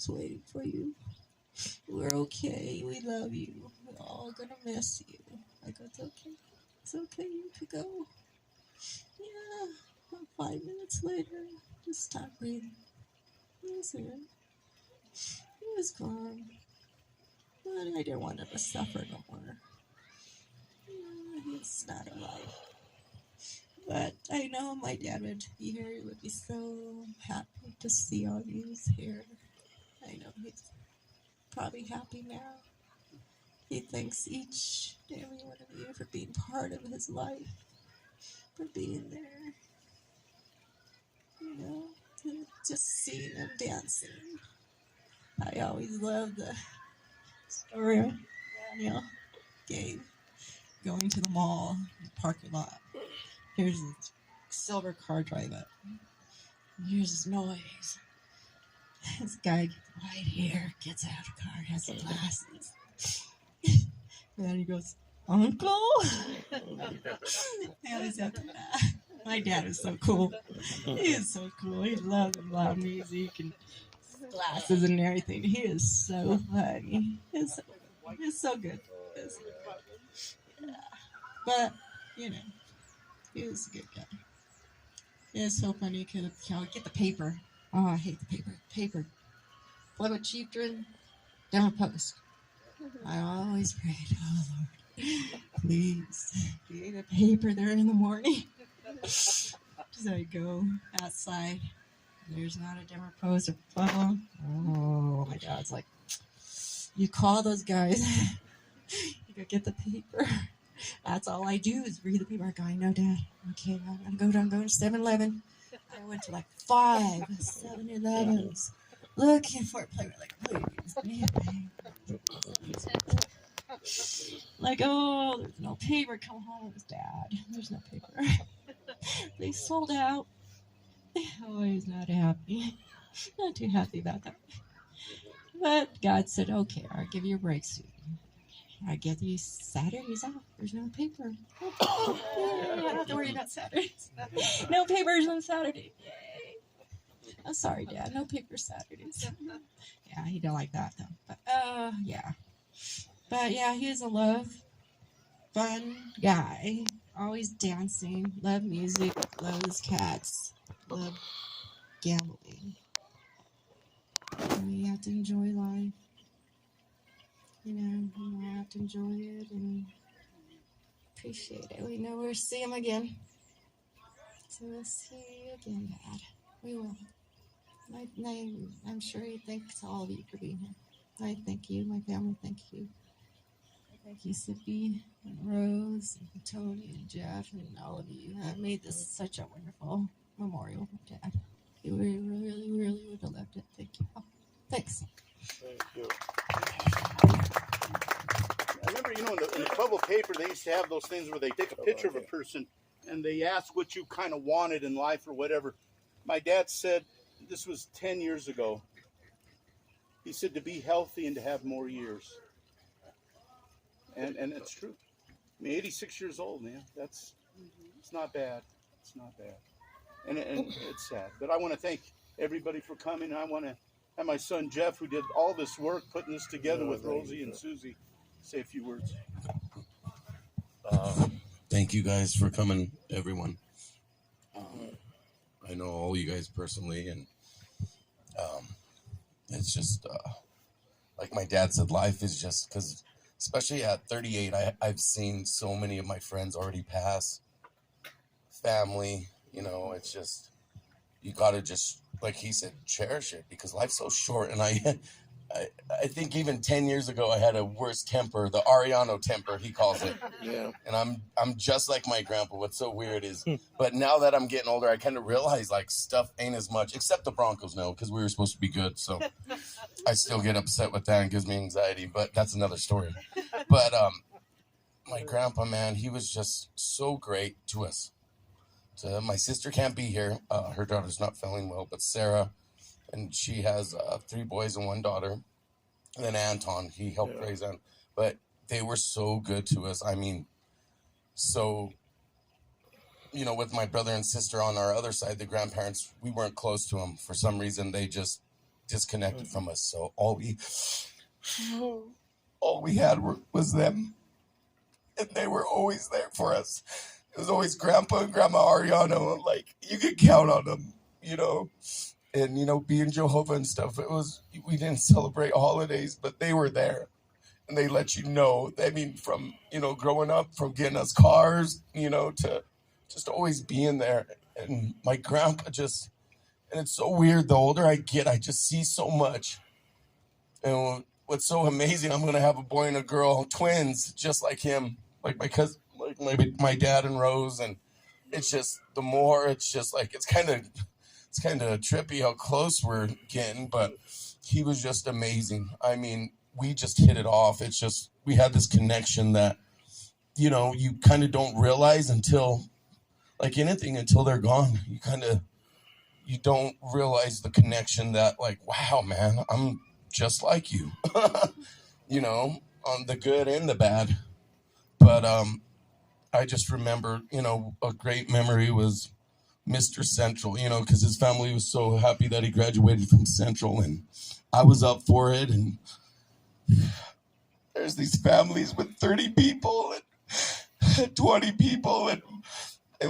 mom's waiting for you. We're okay. We love you. We're all gonna miss you. I go, it's okay. It's okay. You can go. Yeah. About 5 minutes later, just stopped breathing. He was here. He was gone. But I didn't want him to suffer no more. Yeah, he's not alive. But I know my dad would be here. He would be so happy to see all you here. I know he's probably happy now. He thanks each and every one of you for being part of his life, for being there. You know, just seeing him dancing. I always love the story Daniel gave going to the mall, the parking lot. Here's a silver car drive up. Here's this noise. This guy gets white hair, gets out of the car, has some glasses. And then he goes, Uncle? He always have to laugh. My dad is so cool. He is so cool. He loves loud music and glasses and everything. He is so funny. He's so good. Yeah. But, you know, he was a good guy. It's so funny because get the paper. Oh, I hate the paper. Paper. Flip a Cipriano, down post. I always prayed, oh Lord, please, be the paper there in the morning. So I go outside. There's not a dimmer post or Pueblo. Oh, my dad's like, you call those guys. You go get the paper. That's all I do is read the paper. I go, I know, Dad. Okay, I'm going to 7-Eleven. I went to like 5 7-Elevens looking for a paper. Like, please, like, oh, there's no paper. Come home, Dad. There's no paper. They sold out. Oh, he's not happy. Not too happy about that. But God said, okay, I'll give you a break soon. I get these Saturdays off. There's no paper. I don't have to worry about Saturdays. No papers on Saturday. Yay. I'm sorry, Dad. No paper Saturdays. Yeah, he don't like that, though. But, yeah. But, yeah, he's a fun guy. Always dancing. Love music. Love his cats. Love gambling. And we have to enjoy life. You know, we have to enjoy it and appreciate it. We know we'll see him again. So we'll see you again, Dad. We will. I'm sure he thanks all of you for being here. I thank you, my family, thank you. Thank you, Cippy, and Rose, and Tony, and Jeff, and all of you have made this such a wonderful memorial for Dad. We really, really would have loved it. Thank you all. Thanks. Thank you. I remember, in the Pueblo paper, they used to have those things where they take a picture of a person and they ask what you kind of wanted in life or whatever. My dad said, this was 10 years ago, he said to be healthy and to have more years. And it's true. I mean, 86 years old, man. It's not bad. It's not bad. And it's sad. But I want to thank everybody for coming. I want to have my son Jeff, who did all this work, putting this together with Rosie and Susie, say a few words. Thank you guys for coming, everyone. I know all you guys personally, and it's just like my dad said, life is just because, especially at 38, I've seen so many of my friends already pass. Family, it's just, you got to just, like he said, cherish it because life's so short. And I think even 10 years ago, I had a worse temper, the Arellano temper, he calls it. Yeah. And I'm just like my grandpa. What's so weird is, but now that I'm getting older, I kind of realize like stuff ain't as much, except the Broncos now, because we were supposed to be good. So I still get upset with that and gives me anxiety, but that's another story. But my grandpa, man, he was just so great to us. So my sister can't be here. Her daughter's not feeling well, but Sarah, and she has 3 boys and 1 daughter. And then Anton, he helped raise them. But they were so good to us. I mean, so, with my brother and sister on our other side, the grandparents, we weren't close to them. For some reason, they just disconnected from us. So all we had was them, and they were always there for us. It was always Grandpa and Grandma Arellano. Like, you could count on them, you know. And, you know, being Jehovah and stuff, we didn't celebrate holidays, but they were there. And they let you know, I mean, from, you know, growing up, from getting us cars, you know, to just always being there. And my grandpa just, and it's so weird, the older I get, I just see so much. And what's so amazing, I'm going to have a boy and a girl, twins, just like him, like my cousin, like my dad and Rose. And it's just, the more, it's just like, it's kind of trippy how close we're getting, but he was just amazing. I mean, we just hit it off. It's just, we had this connection that, you know, you kind of don't realize until, like anything, until they're gone. You don't realize the connection that, like, wow, man, I'm just like you, you know, on the good and the bad. But I just remember, you know, a great memory was Mr. Central, you know, because his family was so happy that he graduated from Central, and I was up for it. And there's these families with 30 people and 20 people, and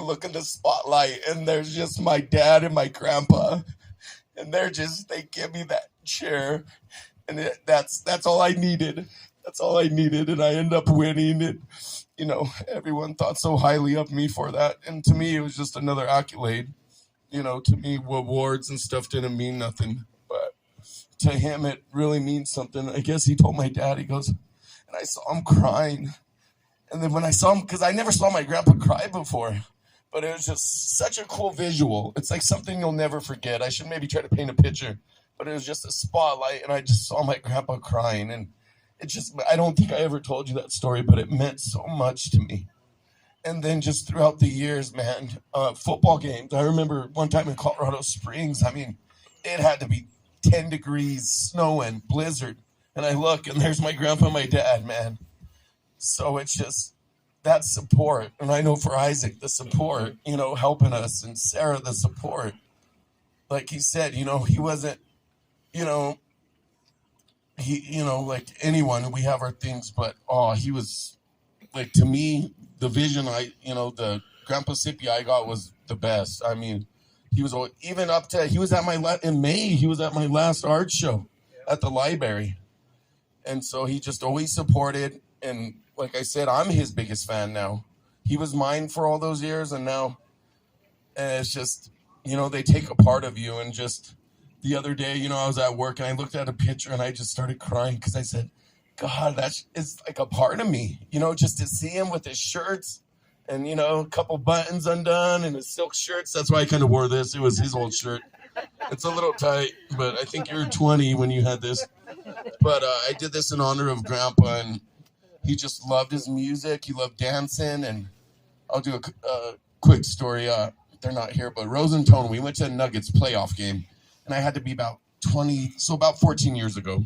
look in the spotlight, and there's just my dad and my grandpa, and they give me that chair, and that's all I needed. That's all I needed, and I end up winning it. You know, everyone thought so highly of me for that, and to me, it was just another accolade. You know, to me, awards and stuff didn't mean nothing, but to him, it really means something. I guess he told my dad, he goes, and I saw him crying, and then when I saw him, because I never saw my grandpa cry before, but it was just such a cool visual. It's like something you'll never forget. I should maybe try to paint a picture, but it was just a spotlight, and I just saw my grandpa crying, and it just, I don't think I ever told you that story, but it meant so much to me. And then just throughout the years, man, football games. I remember one time in Colorado Springs, I mean, it had to be 10 degrees, snowing, blizzard. And I look, and there's my grandpa and my dad, man. So it's just that support. And I know for Isaac, the support, you know, helping us, and Sarah, the support. Like he said, you know, he wasn't, you know, like anyone, we have our things, but he was, like, to me, the vision the Grandpa Cippy I got was the best. I mean, he was even up to, he was at in May, he was at my last art show at the library. And so he just always supported, and like I said, I'm his biggest fan now. He was mine for all those years, and now, and it's just, you know, they take a part of you. And just the other day, you know, I was at work and I looked at a picture and I just started crying because I said, God, it's like a part of me, you know, just to see him with his shirts and, you know, a couple buttons undone and his silk shirts. That's why I kind of wore this. It was his old shirt. It's a little tight, but I think you were 20 when you had this. But I did this in honor of Grandpa, and he just loved his music. He loved dancing. And I'll do a quick story. They're not here, but Rose and Tone, we went to a Nuggets playoff game, and I had to be about 14 years ago.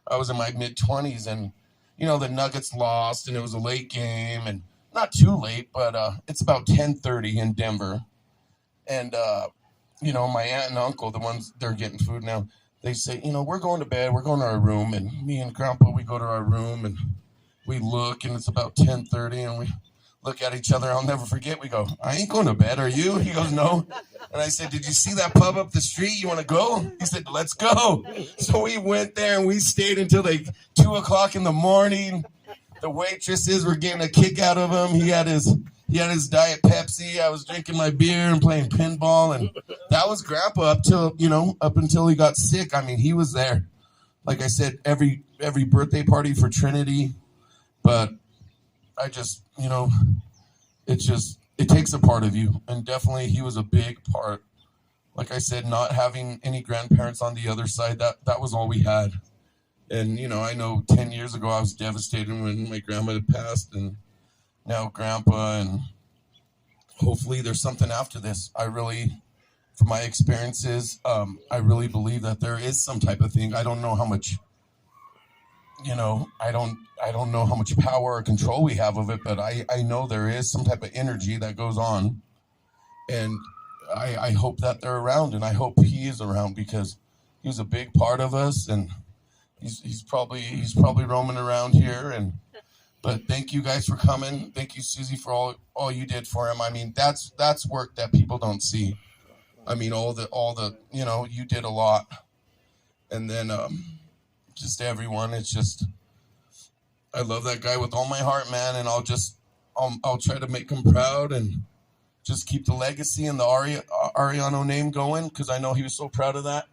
I was in my mid-20s, and, you know, the Nuggets lost, and it was a late game, and not too late, but it's about 10:30 in Denver. And, you know, my aunt and uncle, the ones, they're getting food now, they say, you know, we're going to bed, we're going to our room. And me and Grandpa, we go to our room, and we look, and it's about 10:30, and we look at each other. I'll never forget. We go, I ain't going to bed. Are you? He goes, no. And I said, did you see that pub up the street? You want to go? He said, let's go. So we went there, and we stayed until like 2 o'clock in the morning. The waitresses were getting a kick out of him. He had his Diet Pepsi. I was drinking my beer and playing pinball. And that was Grandpa up until he got sick. I mean, he was there. Like I said, every birthday party for Trinity. But I just, you know, it takes a part of you. And definitely he was a big part. Like I said, not having any grandparents on the other side, that was all we had. And, you know, I know 10 years ago I was devastated when my grandma had passed, and now Grandpa, and hopefully there's something after this. I really, from my experiences, I really believe that there is some type of thing. I don't know how much, you know, I don't know how much power or control we have of it, but I know there is some type of energy that goes on. And I hope that they're around, and I hope he is around, because, he was a big part of us, and he's probably roaming around here. But thank you guys for coming. Thank you, Susie, for all you did for him. I mean, that's work that people don't see. I mean, all the you did a lot, and then just everyone. It's just I love that guy with all my heart, man, and I'll try to make him proud and just keep the legacy and the Arellano name going, because I know he was so proud of that.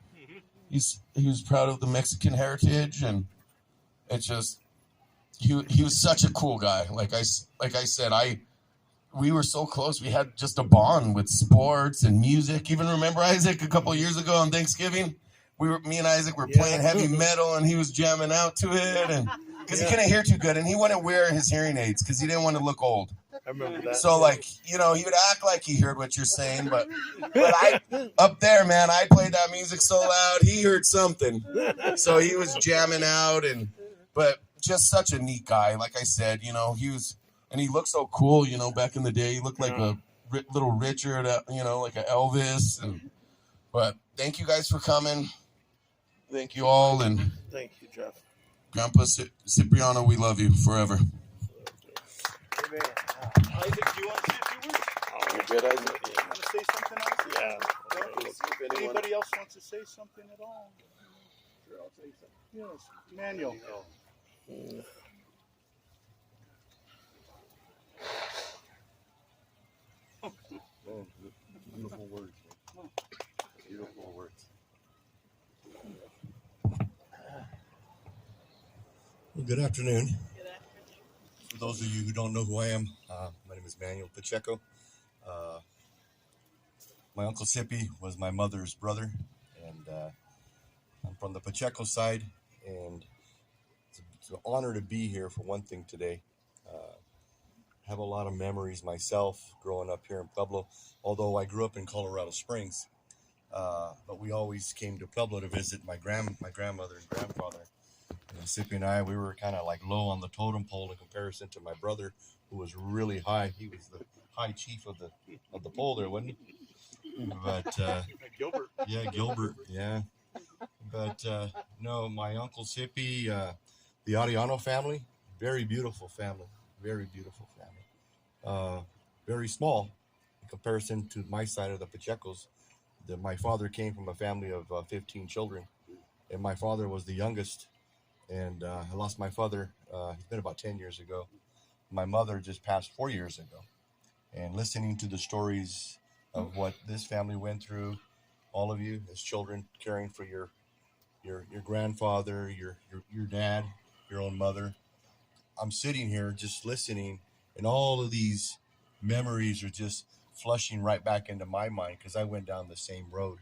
He was proud of the Mexican heritage, and it's just he was such a cool guy. Like I said, we were so close. We had just a bond with sports and music. Even remember Isaac a couple of years ago on Thanksgiving? Me and Isaac were playing heavy metal, and he was jamming out to it, and because he couldn't hear too good, and he wouldn't wear his hearing aids because he didn't want to look old. I remember that. So, he would act like he heard what you're saying, but I up there, man, I played that music so loud, he heard something. So he was jamming out, but just such a neat guy. Like I said, he looked so cool, back in the day. He looked like a little Richard, like a Elvis. But thank you guys for coming. Thank you all, and thank you, Jeff. Grandpa Cipriano, we love you forever. Amen. Isaac, do you want to say a few words? You're good, Isaac. You want to say something, Isaac? Yeah. If anybody else wants to say something at all? Sure, I'll say something. Yes, Manuel. Beautiful words. Beautiful words. Well, good afternoon. For those of you who don't know who I am, my name is Manuel Pacheco. My uncle Cippy was my mother's brother, and I'm from the Pacheco side, and it's an honor to be here for one thing today. I have a lot of memories myself growing up here in Pueblo, although I grew up in Colorado Springs. But we always came to Pueblo to visit my grandmother and grandfather. And Cippy and I, we were kind of like low on the totem pole in comparison to my brother, who was really high. He was the high chief of the pole there, wasn't he? But Gilbert. Yeah, Gilbert. Yeah. But no, my uncle Cippy, the Arellano family, very beautiful family. Very beautiful family. Very small in comparison to my side of the Pachecos. My father came from a family of 15 children, and my father was the youngest. And I lost my father, it's been about 10 years ago. My mother just passed 4 years ago. And listening to the stories of what this family went through, all of you as children, caring for your grandfather, your dad, your own mother. I'm sitting here just listening, and all of these memories are just flushing right back into my mind, because I went down the same road.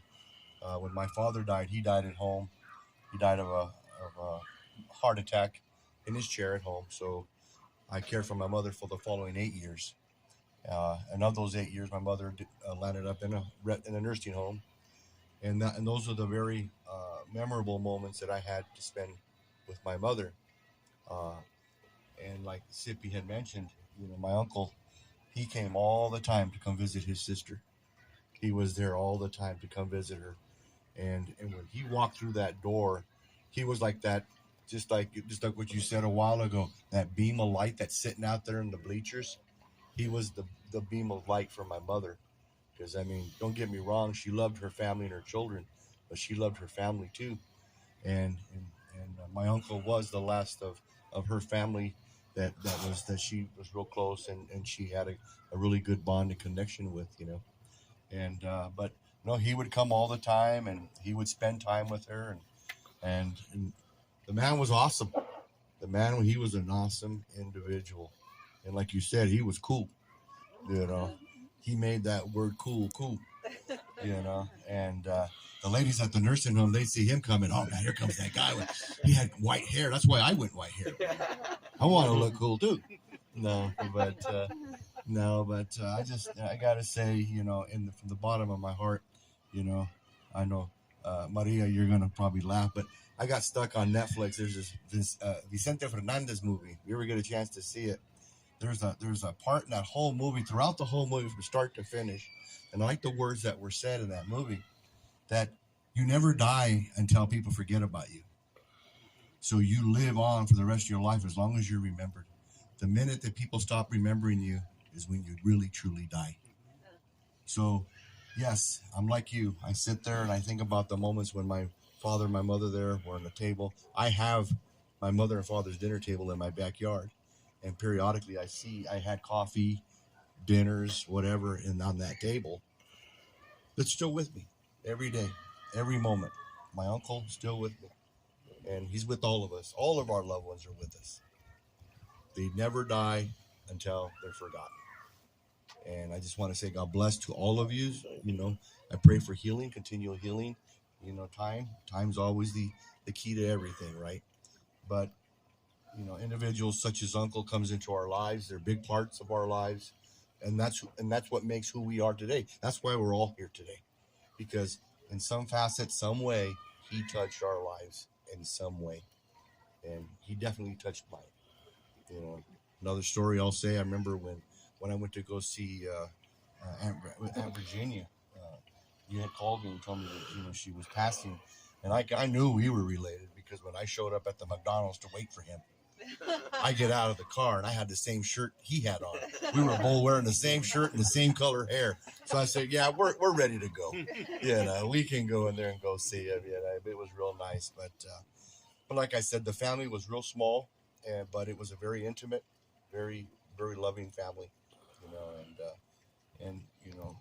When my father died, he died at home. He died of a heart attack in his chair at home. So I cared for my mother for the following 8 years. And of those 8 years, my mother landed up in a nursing home. And those are the very memorable moments that I had to spend with my mother. And like Cippy had mentioned, my uncle, he came all the time to come visit his sister. He was there all the time to come visit her. And when he walked through that door, he was like that, just like what you said a while ago, that beam of light that's sitting out there in the bleachers. He was the beam of light for my mother. Because, don't get me wrong, she loved her family and her children, but she loved her family too. And my uncle was the last of her family that she was real close, and she had a really good bond and connection with, And but no, he would come all the time, and he would spend time with her, and the man was awesome. He was an awesome individual, and like you said, he was cool. He made that word cool. And the ladies at the nursing home, they see him coming. Oh man, here comes that guy. He had white hair. That's why I went white hair. I want to look cool too. But I gotta say, from the bottom of my heart, I know, Maria, you're gonna probably laugh, but I got stuck on Netflix. There's this Vicente Fernandez movie. You ever get a chance to see it? There's a part in that whole movie, throughout the whole movie from start to finish, and I like the words that were said in that movie, that You never die until people forget about you. So you live on for the rest of your life as long as you're remembered. The minute that people stop remembering you is when you really, truly die. So, yes, I'm like you. I sit there and I think about the moments when my father and my mother there were on the table. I have my mother and father's dinner table in my backyard. And periodically I had coffee, dinners, whatever, and on that table. That's still with me every day, every moment. My uncle still with me. And he's with all of us. All of our loved ones are with us. They never die until they're forgotten. And I just want to say God bless to all of you. You know, I pray for healing, continual healing. You know, time's always the key to everything, right? But, you know, individuals such as Uncle comes into our lives. They're big parts of our lives. And that's what makes who we are today. That's why we're all here today. Because in some facet, some way, he touched our lives in some way. And he definitely touched mine. You know, another story I'll say, I remember when I went to go see Aunt Virginia, you had called me and told me that, you know, she was passing. And I knew we were related because when I showed up at the McDonald's to wait for him, I get out of the car and I had the same shirt he had on. We were both wearing the same shirt and the same color hair. So I said, yeah, we're ready to go. You know, we can go in there and go see him. You know, it was real nice. But like I said, the family was real small, but it was a very intimate, very, very loving family. You know, and you know,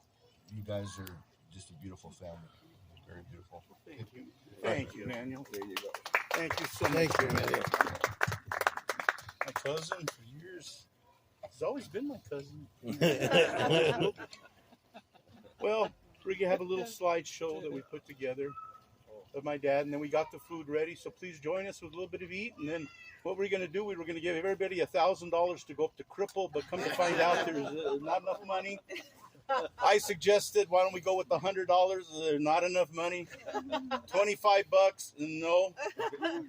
you guys are just a beautiful family. Very beautiful. Thank you, Daniel. There you go. Thank you so much. Thank you, man. My cousin for years. He's always been my cousin. Well, we're gonna have a little slideshow that we put together of my dad, and then we got the food ready. So please join us with a little bit of eat, and then what we're gonna do, we were gonna give everybody $1,000 to go up to Cripple, but come to find out there's not enough money. I suggested, why don't we go with the $100? There's not enough money. $25, no.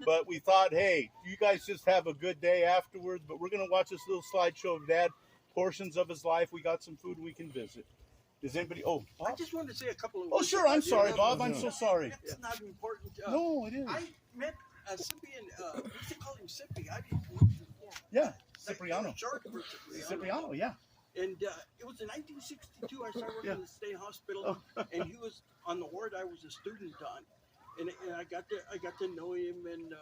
But we thought, hey, you guys just have a good day afterwards. But we're gonna watch this little slideshow of Dad, portions of his life. We got some food we can visit. Does anybody? Oh, Bob? I just wanted to say a couple of Oh, words. sure. I'm sorry, Bob. I'm so sorry. It's not important. No, it is. I met Cippy and we used to call him Cippy. I didn't know him before. Yeah, Cipriano. Short for Cipriano. Cipriano, yeah. And it was in 1962. I started working in the state hospital, and he was on the ward I was a student on, and I got to know him, and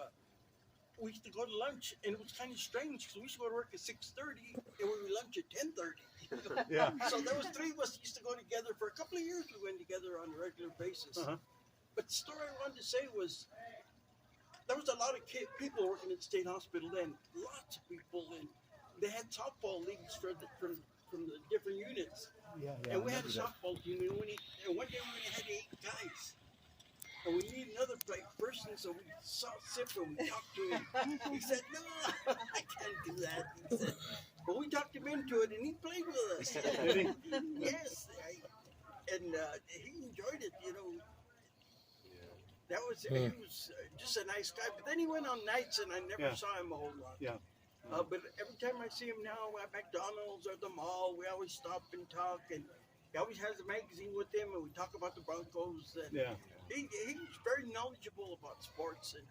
we used to go to lunch, and it was kind of strange because we used to go to work at 6:30, and we would lunch at 10:30. Yeah. So there was three of us used to go together for a couple of years. We went together on a regular basis. But the story I wanted to say was there was a lot of people working at the state hospital then, lots of people, and they had softball leagues from the different units. Yeah, And we had a softball team, and one day we had 8 guys. And we needed another person, so we saw Sip and we talked to him. He said, no, I can't do that. He said, but we talked him into it, and he played with us. Did he? Yes. And he enjoyed it, you know. That was, he was just a nice guy. But then he went on nights, and I never saw him a whole lot. Yeah. But every time I see him now at McDonald's or the mall, we always stop and talk. And he always has a magazine with him, and we talk about the Broncos. And he's very knowledgeable about sports. And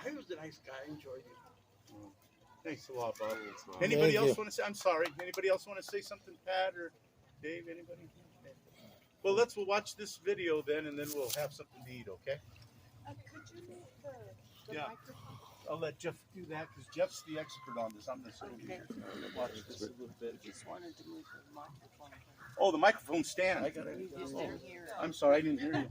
he was a nice guy. I enjoyed him. Thanks a lot, Bob. Anybody else want to say? I'm sorry. Anybody else want to say something, Pat or Dave? Anybody? Well, we'll watch this video then, and then we'll have something to eat. Okay? Could you move the microphone? I'll let Jeff do that because Jeff's the expert on this. I'm the watch this a little bit. Just wanted to move the microphone. Oh, the microphone stand. I got it. You just didn't hear it. I'm sorry, I didn't hear you.